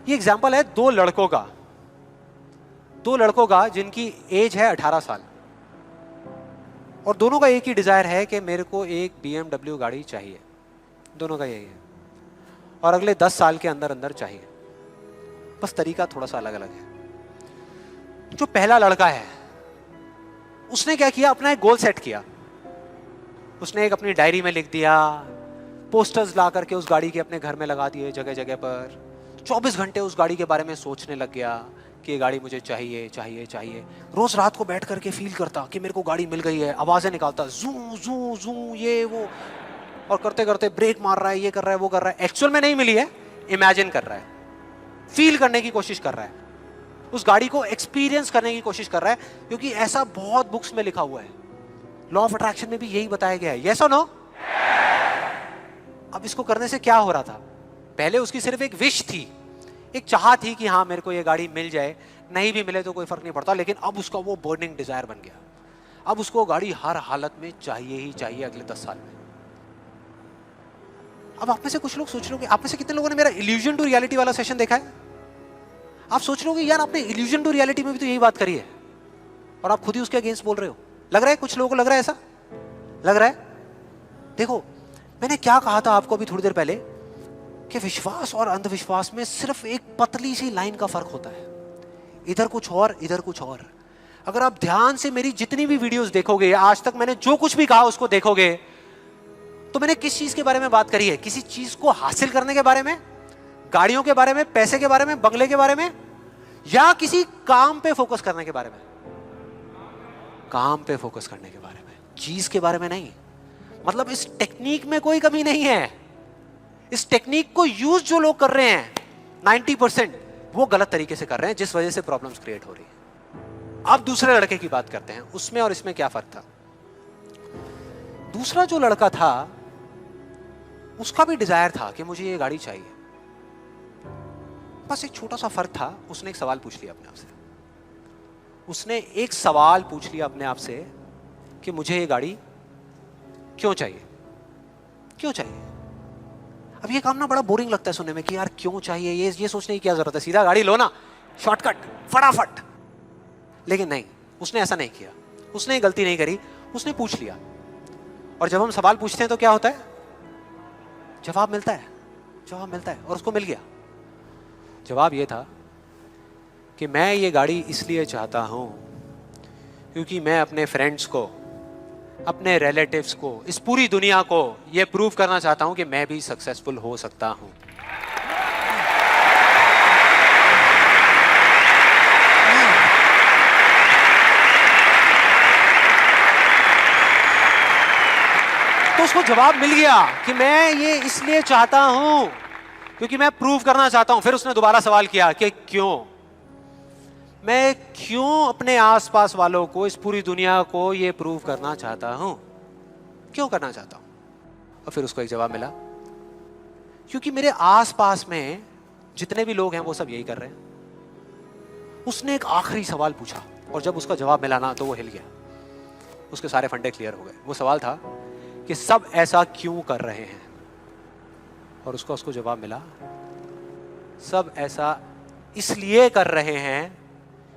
ये एग्जाम्पल है दो लड़कों का जिनकी एज है 18 साल, और दोनों का एक ही डिजायर है कि मेरे को एक BMW गाड़ी चाहिए। दोनों का यही है, और अगले 10 साल के अंदर अंदर चाहिए। बस तरीका थोड़ा सा अलग अलग है। जो पहला लड़का है उसने क्या किया, अपना एक गोल सेट किया। उसने एक अपनी डायरी में लिख दिया, पोस्टर्स ला करके उस गाड़ी के अपने घर में लगा दिए जगह जगह पर। 24 घंटे उस गाड़ी के बारे में सोचने लग गया कि ये गाड़ी मुझे चाहिए चाहिए चाहिए। रोज रात को बैठ करके फील करता कि मेरे को गाड़ी मिल गई है, आवाजें निकालता, जू जू जू ये वो, और करते करते ब्रेक मार रहा है, ये कर रहा है, वो कर रहा है। एक्चुअल में नहीं मिली है, इमेजिन कर रहा है, फील करने की कोशिश कर रहा है, उस गाड़ी को एक्सपीरियंस करने की कोशिश कर रहा है, क्योंकि ऐसा बहुत बुक्स में लिखा हुआ है। लॉ ऑफ अट्रैक्शन में भी यही बताया गया है। यस और नो? अब इसको करने से क्या हो रहा था? पहले उसकी सिर्फ एक विश थी, एक चाह थी कि हाँ मेरे को ये गाड़ी मिल जाए, नहीं भी मिले तो कोई फर्क नहीं पड़ता। लेकिन अब उसका वो बर्निंग डिजायर बन गया। अब उसको गाड़ी हर हालत में चाहिए ही चाहिए अगले 10 साल में। अब आप में से कुछ लोग सोच रहे हो, आप में से कितने लोगों ने मेरा इल्यूजन टू रियलिटी वाला सेशन देखा है? आप सोच रहे हो कि यार आपने इल्यूजन टू रियलिटी में भी तो यही बात करी है, और आप खुद ही उसके अगेंस्ट बोल रहे हो। लग रहा है कुछ लोगों को, लग रहा है ऐसा लग रहा है। देखो मैंने क्या कहा था आपको अभी थोड़ी देर पहले, कि विश्वास और अंधविश्वास में सिर्फ एक पतली सी लाइन का फर्क होता है, इधर कुछ और इधर कुछ और। अगर आप ध्यान से मेरी जितनी भी वीडियोस देखोगे, आज तक मैंने जो कुछ भी कहा उसको देखोगे, तो मैंने किस चीज के बारे में बात करी है? किसी चीज को हासिल करने के बारे में, गाड़ियों के बारे में, पैसे के बारे में, बंगले के बारे में, या किसी काम पे फोकस करने के बारे में? काम पे फोकस करने के बारे में, चीज के बारे में नहीं। मतलब इस टेक्निक में कोई कमी नहीं है। इस टेक्निक को यूज जो लोग कर रहे हैं 90% वो गलत तरीके से कर रहे हैं, जिस वजह से प्रॉब्लम्स क्रिएट हो रही है। अब दूसरे लड़के की बात करते हैं, उसमें और इसमें क्या फर्क था। दूसरा जो लड़का था उसका भी डिजायर था कि मुझे ये गाड़ी चाहिए। बस एक छोटा सा फर्क था, उसने एक सवाल पूछ लिया अपने आप से। उसने एक सवाल पूछ लिया अपने आप से कि मुझे ये गाड़ी क्यों चाहिए, क्यों चाहिए। अब ये काम ना बड़ा बोरिंग लगता है सुनने में कि यार क्यों चाहिए, ये सोचने की क्या जरूरत है, सीधा गाड़ी लो ना, शॉर्टकट, फटाफट। लेकिन नहीं, उसने ऐसा नहीं किया, उसने गलती नहीं करी, उसने पूछ लिया। और जब हम सवाल पूछते हैं तो क्या होता है? जवाब मिलता है, जवाब मिलता है। और उसको मिल गया। जवाब ये था कि मैं ये गाड़ी इसलिए चाहता हूं क्योंकि मैं अपने फ्रेंड्स को, अपने रिलेटिव्स को, इस पूरी दुनिया को ये प्रूव करना चाहता हूं कि मैं भी सक्सेसफुल हो सकता हूं। तो उसको जवाब मिल गया कि मैं ये इसलिए चाहता हूं क्योंकि मैं प्रूव करना चाहता हूं। फिर उसने दोबारा सवाल किया कि क्यों, मैं क्यों अपने आसपास वालों को, इस पूरी दुनिया को ये प्रूव करना चाहता हूं, क्यों करना चाहता हूं? और फिर उसको एक जवाब मिला, क्योंकि मेरे आसपास में जितने भी लोग हैं वो सब यही कर रहे हैं। उसने एक आखिरी सवाल पूछा, और जब उसका जवाब मिला ना तो वो हिल गया, उसके सारे फंडे क्लियर हो गए। वो सवाल था कि सब ऐसा क्यों कर रहे हैं, और उसको जवाब मिला, सब ऐसा इसलिए कर रहे हैं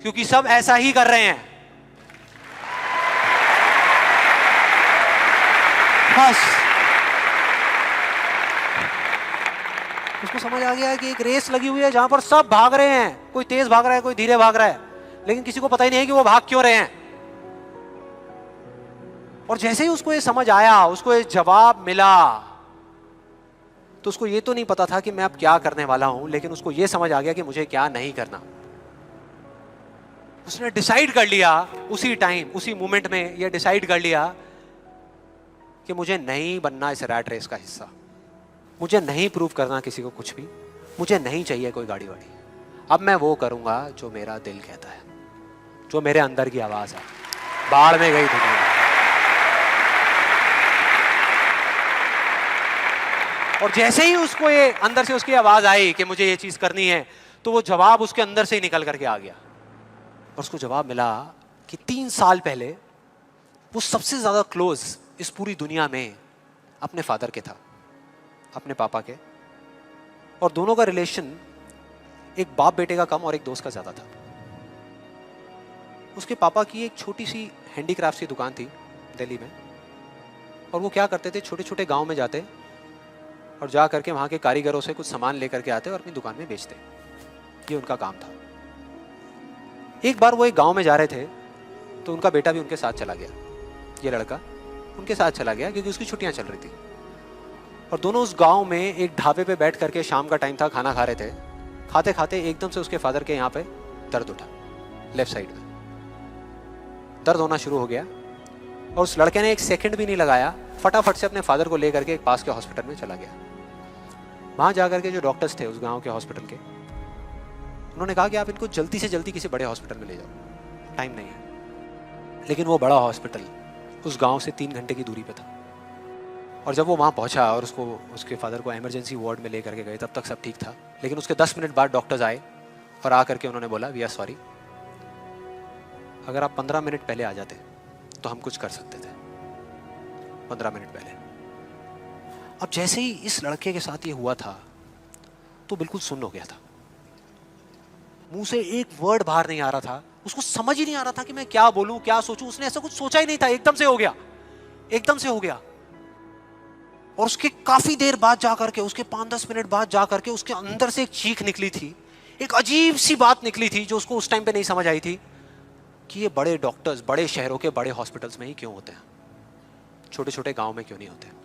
क्योंकि सब ऐसा ही कर रहे हैं। बस उसको समझ आ गया कि एक रेस लगी हुई है जहां पर सब भाग रहे हैं, कोई तेज भाग रहा है, कोई धीरे भाग रहा है, लेकिन किसी को पता ही नहीं है कि वो भाग क्यों रहे हैं। और जैसे ही उसको ये समझ आया, उसको ये जवाब मिला, तो उसको ये तो नहीं पता था कि मैं अब क्या करने वाला हूं, लेकिन उसको ये समझ आ गया कि मुझे क्या नहीं करना। उसने डिसाइड कर लिया उसी टाइम, उसी मोमेंट में ये डिसाइड कर लिया कि मुझे नहीं बनना इस रैट रेस का हिस्सा, मुझे नहीं प्रूव करना किसी को कुछ भी, मुझे नहीं चाहिए कोई गाड़ी वाड़ी। अब मैं वो करूंगा जो मेरा दिल कहता है, जो मेरे अंदर की आवाज है। बाढ़ में गई दुनिया। और जैसे ही उसको ये अंदर से उसकी आवाज आई कि मुझे ये चीज करनी है, तो वो जवाब उसके अंदर से ही निकल करके आ गया। और उसको जवाब मिला कि 3 साल पहले वो सबसे ज्यादा क्लोज इस पूरी दुनिया में अपने फादर के था, अपने पापा के। और दोनों का रिलेशन एक बाप बेटे का कम और एक दोस्त का ज्यादा था। उसके पापा की एक छोटी सी हैंडीक्राफ्ट की दुकान थी दिल्ली में, और वो क्या करते थे, छोटे छोटे गांव में जाते और जा करके वहां के कारीगरों से कुछ सामान लेकर के आते और अपनी दुकान में बेचते। ये उनका काम था। एक बार वो एक गांव में जा रहे थे तो उनका बेटा भी उनके साथ चला गया। ये लड़का उनके साथ चला गया क्योंकि उसकी छुट्टियां चल रही थी, और दोनों उस गांव में एक ढाबे पे बैठ करके, शाम का टाइम था, खाना खा रहे थे। खाते खाते एकदम से उसके फादर के यहाँ पे दर्द उठा, लेफ्ट साइड में दर्द होना शुरू हो गया, और उस लड़के ने एक सेकंड भी नहीं लगाया, फटाफट से अपने फादर को लेकर के एक पास के हॉस्पिटल में चला गया। वहां जाकर के जो डॉक्टर्स थे उस गांव के हॉस्पिटल के, उन्होंने कहा कि आप इनको जल्दी से जल्दी किसी बड़े हॉस्पिटल में ले जाओ, टाइम नहीं है। लेकिन वो बड़ा हॉस्पिटल उस गांव से 3 घंटे की दूरी पे था, और जब वो वहां पहुंचा और उसके फादर को इमरजेंसी वार्ड में लेकर के गए, तब तक सब ठीक था। लेकिन उसके 10 मिनट बाद डॉक्टर्स आए और आकर के उन्होंने बोला, वी आर सॉरी, अगर आप 15 मिनट पहले आ जाते तो हम कुछ कर सकते थे। 15 मिनट पहले। अब जैसे ही इस लड़के के साथ ये हुआ था तो बिल्कुल सुन्न हो गया था, मुंह से एक वर्ड बाहर नहीं आ रहा था, उसको समझ ही नहीं आ रहा था कि मैं क्या बोलूं, क्या सोचूं। उसने ऐसा कुछ सोचा ही नहीं था, एकदम से हो गया, एकदम से हो गया। और उसके काफी देर बाद जाकर के, उसके 5-10 मिनट बाद जाकर के उसके अंदर से एक चीख निकली थी, एक अजीब सी बात निकली थी जो उसको उस टाइम पे नहीं समझ आई थी कि ये बड़े डॉक्टर्स बड़े शहरों के बड़े हॉस्पिटल्स में ही क्यों होते हैं, छोटे छोटे गांव में क्यों नहीं होते।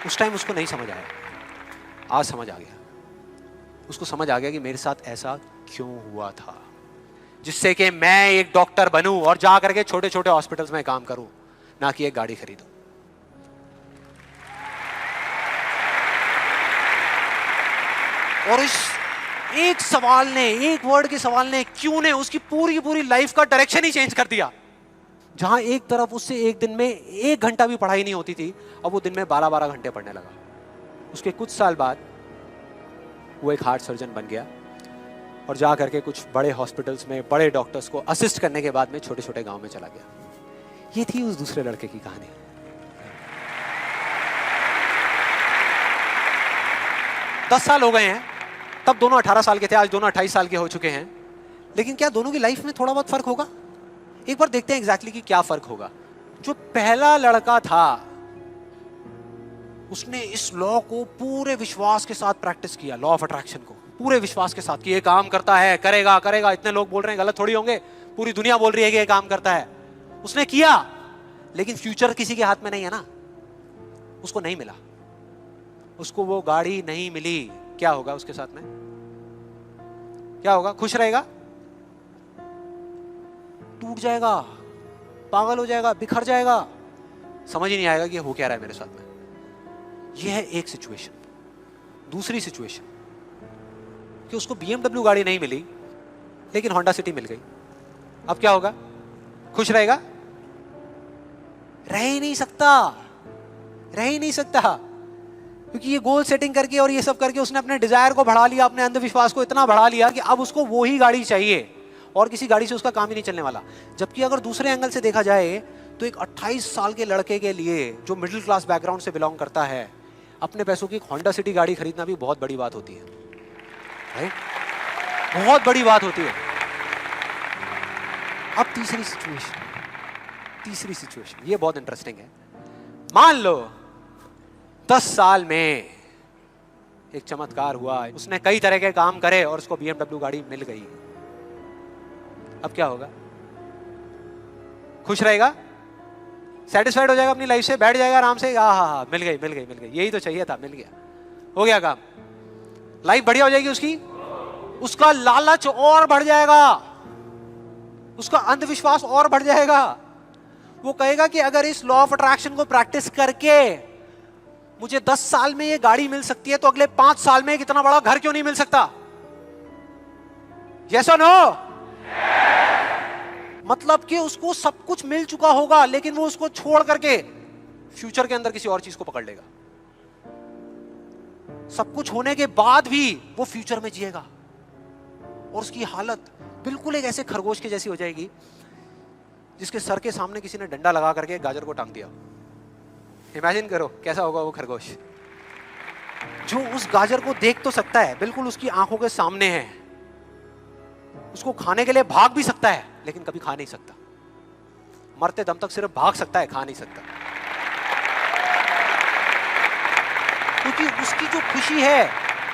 उस टाइम उसको नहीं समझ आया, आज समझ आ गया। उसको समझ आ गया कि मेरे साथ ऐसा क्यों हुआ था, जिससे कि मैं एक डॉक्टर बनूं और जा करके छोटे छोटे हॉस्पिटल्स में काम करूं, ना कि एक गाड़ी खरीदूं। और इस एक सवाल ने, एक वर्ड के सवाल ने, क्यों ने, उसकी पूरी पूरी लाइफ का डायरेक्शन ही चेंज कर दिया। जहां एक तरफ उससे एक दिन में 1 घंटा भी पढ़ाई नहीं होती थी, अब वो दिन में 12-12 घंटे पढ़ने लगा। उसके कुछ साल बाद वो एक हार्ट सर्जन बन गया और जा करके कुछ बड़े हॉस्पिटल्स में बड़े डॉक्टर्स को असिस्ट करने के बाद में छोटे छोटे गांव में चला गया। ये थी उस दूसरे लड़के की कहानी। 10 साल हो गए हैं, तब दोनों 18 साल के थे, आज दोनों 28 साल के हो चुके हैं। लेकिन क्या दोनों की लाइफ में थोड़ा बहुत फर्क होगा? एक बार देखते हैं एग्जैक्टली कि क्या फर्क होगा। जो पहला लड़का था उसने इस लॉ को पूरे विश्वास के साथ प्रैक्टिस किया, लॉ ऑफ अट्रैक्शन को पूरे विश्वास के साथ कि ये काम करता है, करेगा करेगा, इतने लोग बोल रहे हैं, गलत थोड़ी होंगे, पूरी दुनिया बोल रही है कि ये काम करता है। उसने किया, लेकिन फ्यूचर किसी के हाथ में नहीं है ना, उसको नहीं मिला, उसको वो गाड़ी नहीं मिली। क्या होगा उसके साथ में? क्या होगा? खुश रहेगा? टूट जाएगा, पागल हो जाएगा, बिखर जाएगा, समझ ही नहीं आएगा कि हो क्या रहा है मेरे साथ में। यह है एक सिचुएशन। दूसरी सिचुएशन कि उसको BMW गाड़ी नहीं मिली लेकिन होंडा सिटी मिल गई। अब क्या होगा? खुश रहेगा? रह ही नहीं सकता, रह ही नहीं सकता, क्योंकि ये गोल सेटिंग करके और ये सब करके उसने अपने डिजायर को बढ़ा लिया, अपने अंधविश्वास को इतना बढ़ा लिया कि अब उसको वो ही गाड़ी चाहिए और किसी गाड़ी से उसका काम ही नहीं चलने वाला। जबकि अगर दूसरे एंगल से देखा जाए तो एक 28 साल के लड़के के लिए जो मिडिल क्लास बैकग्राउंड से बिलोंग करता है, अपने पैसों की होंडा सिटी गाड़ी खरीदना भी बहुत बड़ी बात होती है, राइट? बहुत बड़ी बात होती है। अब तीसरी सिचुएशन ये बहुत इंटरेस्टिंग है। मान लो 10 साल में एक चमत्कार हुआ, उसने कई तरह के काम करे और उसको BMW गाड़ी मिल गई। अब क्या होगा? खुश रहेगा? सेटिस्फाइड हो जाएगा अपनी लाइफ से, बैठ जाएगा आराम से, हाँ, मिल गई, यही तो चाहिए था, मिल गया, हो गया काम, लाइफ बढ़िया हो जाएगी उसकी। उसका लालच और बढ़ जाएगा, उसका अंधविश्वास और बढ़ जाएगा। वो कहेगा कि अगर इस लॉ ऑफ अट्रैक्शन को प्रैक्टिस करके मुझे 10 साल में ये गाड़ी मिल सकती है तो अगले 5 साल में कितना बड़ा घर क्यों नहीं मिल सकता? यस और नो? मतलब कि उसको सब कुछ मिल चुका होगा लेकिन वो उसको छोड़ करके फ्यूचर के अंदर किसी और चीज को पकड़ लेगा। सब कुछ होने के बाद भी वो फ्यूचर में जिएगा और उसकी हालत बिल्कुल एक ऐसे खरगोश के जैसी हो जाएगी जिसके सर के सामने किसी ने डंडा लगा करके गाजर को टांग दिया। इमेजिन करो कैसा होगा वो खरगोश जो उस गाजर को देख तो सकता है, बिल्कुल उसकी आंखों के सामने है, उसको खाने के लिए भाग भी सकता है लेकिन कभी खा नहीं सकता, मरते दम तक सिर्फ भाग सकता है, खा नहीं सकता। क्योंकि उसकी जो खुशी है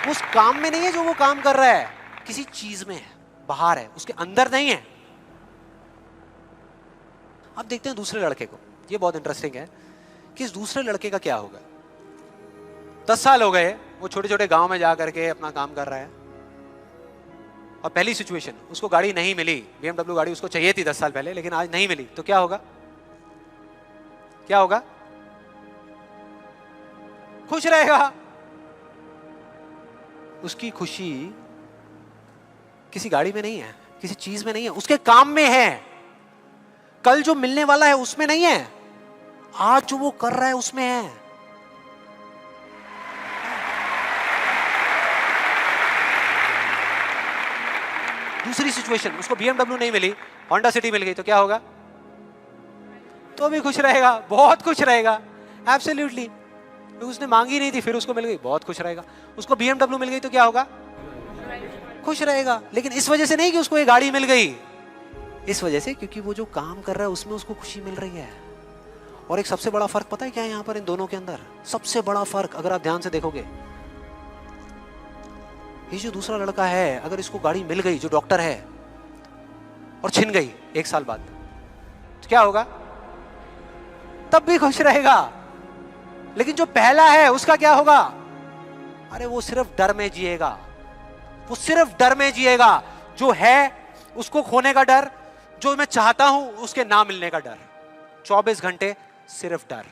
वो उस काम में नहीं है जो वो काम कर रहा है, किसी चीज में है, बाहर है, उसके अंदर नहीं है। अब देखते हैं दूसरे लड़के को, ये बहुत इंटरेस्टिंग है कि इस दूसरे लड़के का क्या होगा। 10 साल हो गए, वो छोटे छोटे गांव में जा करके अपना काम कर रहा है, और पहली सिचुएशन उसको गाड़ी नहीं मिली, BMW गाड़ी उसको चाहिए थी 10 साल पहले, लेकिन आज नहीं मिली, तो क्या होगा? क्या होगा? खुश रहेगा। उसकी खुशी किसी गाड़ी में नहीं है, किसी चीज में नहीं है, उसके काम में है। कल जो मिलने वाला है उसमें नहीं है, आज जो वो कर रहा है उसमें है। दूसरी सिचुएशन, उसको BMW नहीं मिली, होंडा सिटी मिल गई, तो क्या होगा? तो भी खुश रहेगा, बहुत खुश रहेगा, एब्सोल्युटली। उसने मांगी नहीं थी, फिर उसको मिल गई, बहुत खुश रहेगा। उसको BMW मिल गई तो क्या होगा? खुश रहेगा। लेकिन इस वजह से नहीं कि उसको ये गाड़ी मिल गई, इस वजह से क्योंकि वो जो काम कर रहा है उसमें उसको खुशी मिल रही है। और एक सबसे बड़ा फर्क पता है क्या है यहाँ पर इन दोनों के अंदर? सबसे बड़ा फर्क अगर आप ध्यान से देखोगे, ये जो दूसरा लड़का है, अगर इसको गाड़ी मिल गई, जो डॉक्टर है, और छिन गई 1 साल बाद, तो क्या होगा? तब भी खुश रहेगा। लेकिन जो पहला है उसका क्या होगा? अरे वो सिर्फ डर में जिएगा, वो सिर्फ डर में जिएगा। जो है उसको खोने का डर, जो मैं चाहता हूं उसके ना मिलने का डर, 24 घंटे सिर्फ डर।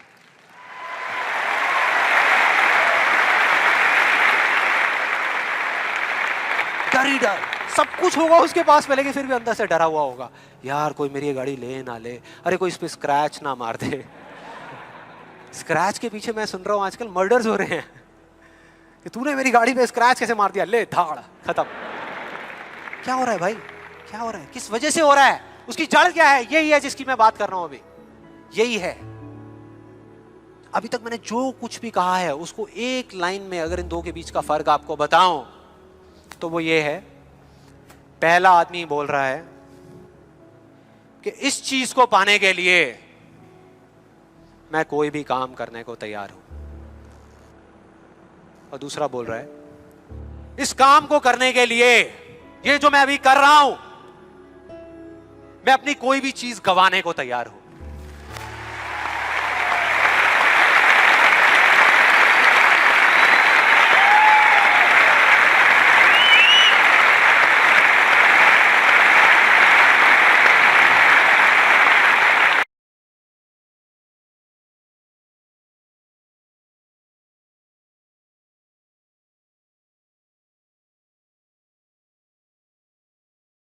डर ही डर, सब कुछ होगा उसके पास में, लेकिन फिर भी अंदर से डरा हुआ होगा, यार कोई मेरी ये गाड़ी ले ना ले, अरे कोई इस पे स्क्रैच ना मार दे। स्क्रैच के पीछे मैं सुन रहा हूं आजकल मर्डर्स हो रहे हैं कि तूने मेरी गाड़ी पे स्क्रैच कैसे मार दिया, ले धाड़, खत्म। क्या हो रहा है भाई? क्या हो रहा है? किस वजह से हो रहा है? उसकी जड़ क्या है? यही है जिसकी मैं बात कर रहा हूं अभी, यही है। अभी तक मैंने जो कुछ भी कहा है उसको एक लाइन में अगर इन दो के बीच का फर्क आपको बताऊं तो वो ये है, पहला आदमी बोल रहा है कि इस चीज को पाने के लिए मैं कोई भी काम करने को तैयार हूं, और दूसरा बोल रहा है इस काम को करने के लिए, ये जो मैं अभी कर रहा हूं, मैं अपनी कोई भी चीज गंवाने को तैयार हूं।